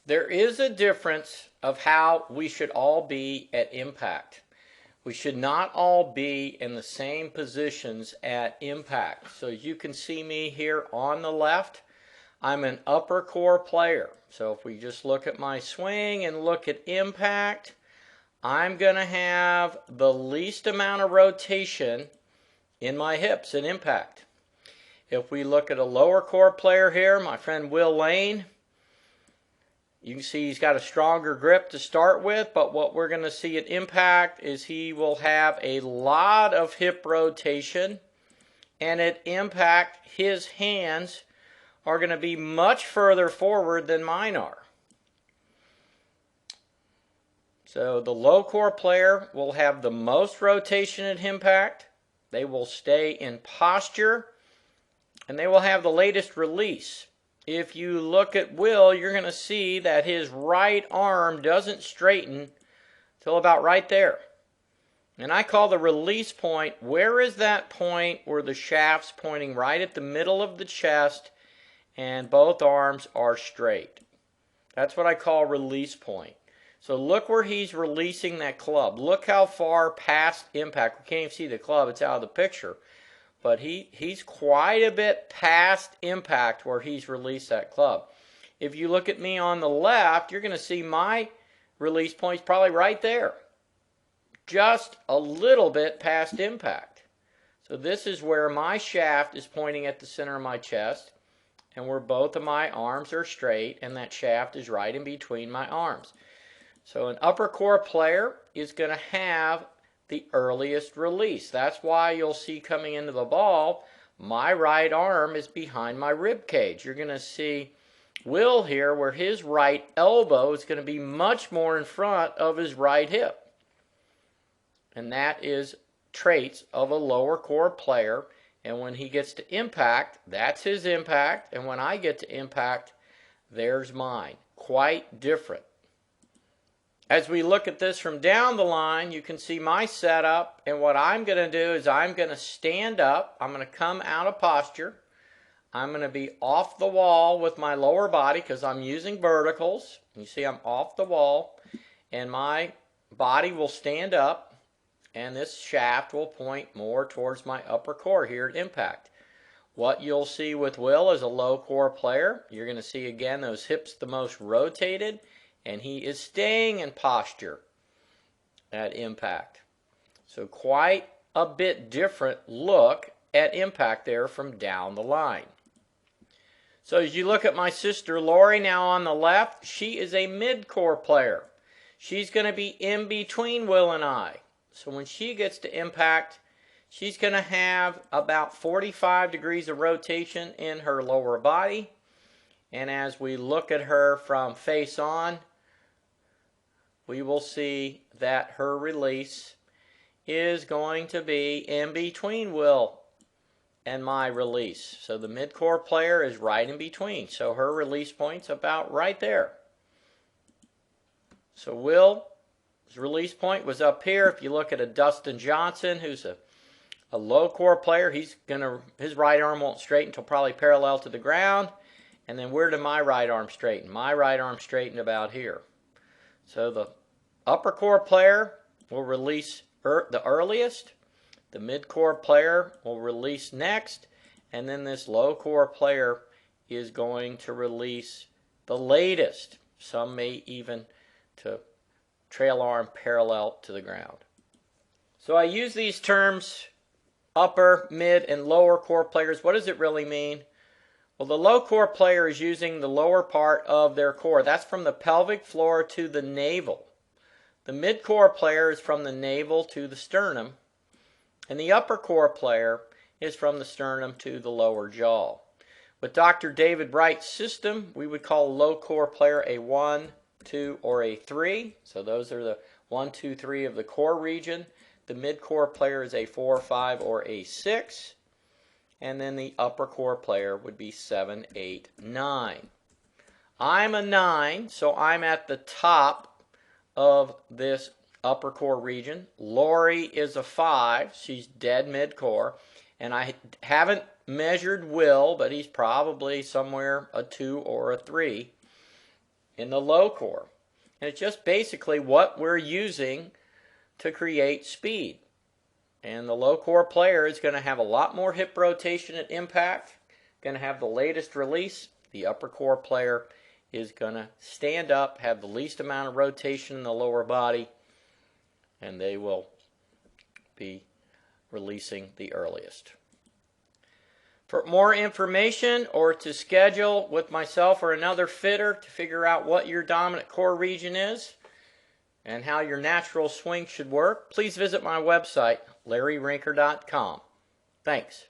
There is a difference of how we should all be at impact. We should not all be in the same positions at impact. So you can see me here on the left. I'm an upper core player. So if we just look at my swing and look at impact, I'm going to have the least amount of rotation in my hips at impact. If we look at a lower core player here, my friend Will Lane, you can see he's got a stronger grip to start with, but what we're going to see at impact is he will have a lot of hip rotation, and at impact his hands are going to be much further forward than mine are. So the low core player will have the most rotation at impact. They will stay in posture, and they will have the latest release. If you look at Will, you're going to see that his right arm doesn't straighten till about right there. And I call the release point, where is that point where the shaft's pointing right at the middle of the chest and both arms are straight? That's what I call release point. So look where he's releasing that club. Look how far past impact. We can't even see the club, it's out of the picture. But he's quite a bit past impact where he's released that club. If you look at me on the left, you're going to see my release point's probably right there. Just a little bit past impact. So this is where my shaft is pointing at the center of my chest, and where both of my arms are straight, and that shaft is right in between my arms. So an upper core player is going to have the earliest release. That's why you'll see coming into the ball, my right arm is behind my rib cage. You're going to see Will here where his right elbow is going to be much more in front of his right hip. And that is traits of a lower core player. And when he gets to impact, that's his impact. And when I get to impact, there's mine. Quite different. As we look at this from down the line, you can see my setup, and what I'm going to do is I'm going to stand up, I'm going to come out of posture, I'm going to be off the wall with my lower body because I'm using verticals. You see I'm off the wall, and my body will stand up, and this shaft will point more towards my upper core here at impact. What you'll see with Will as a low core player, you're going to see again those hips the most rotated, and he is staying in posture at impact. So quite a bit different look at impact there from down the line. So as you look at my sister Lori now on the left, she is a mid-core player. She's going to be in between Will and I. So when she gets to impact, she's going to have about 45 degrees of rotation in her lower body. And as we look at her from face on, we will see that her release is going to be in between Will and my release. So the mid-core player is right in between. So her release point's about right there. So Will's release point was up here. If you look at a Dustin Johnson, who's a low core player, his right arm won't straighten until probably parallel to the ground. And then where did my right arm straighten? My right arm straightened about here. So the upper core player will release the earliest, the mid-core player will release next, and then this low core player is going to release the latest. Some may even to trail arm parallel to the ground. So I use these terms, upper, mid, and lower core players. What does it really mean? Well, the low core player is using the lower part of their core. That's from the pelvic floor to the navel. The mid-core player is from the navel to the sternum. And the upper core player is from the sternum to the lower jaw. With Dr. David Wright's system, we would call a low core player a 1, 2, or a 3. So those are the 1, 2, 3 of the core region. The mid-core player is a 4, 5, or a 6. And then the upper core player would be 7, 8, 9. I'm a 9, so I'm at the top of this upper core region. Lori is a 5. She's dead mid-core. And I haven't measured Will, but he's probably somewhere a 2 or a 3. in the low core. And it's just basically what we're using to create speed. And the low core player is going to have a lot more hip rotation at impact, going to have the latest release. The upper core player is going to stand up, have the least amount of rotation in the lower body, and they will be releasing the earliest. For more information or to schedule with myself or another fitter to figure out what your dominant core region is and how your natural swing should work, please visit my website, LarryRinker.com. Thanks.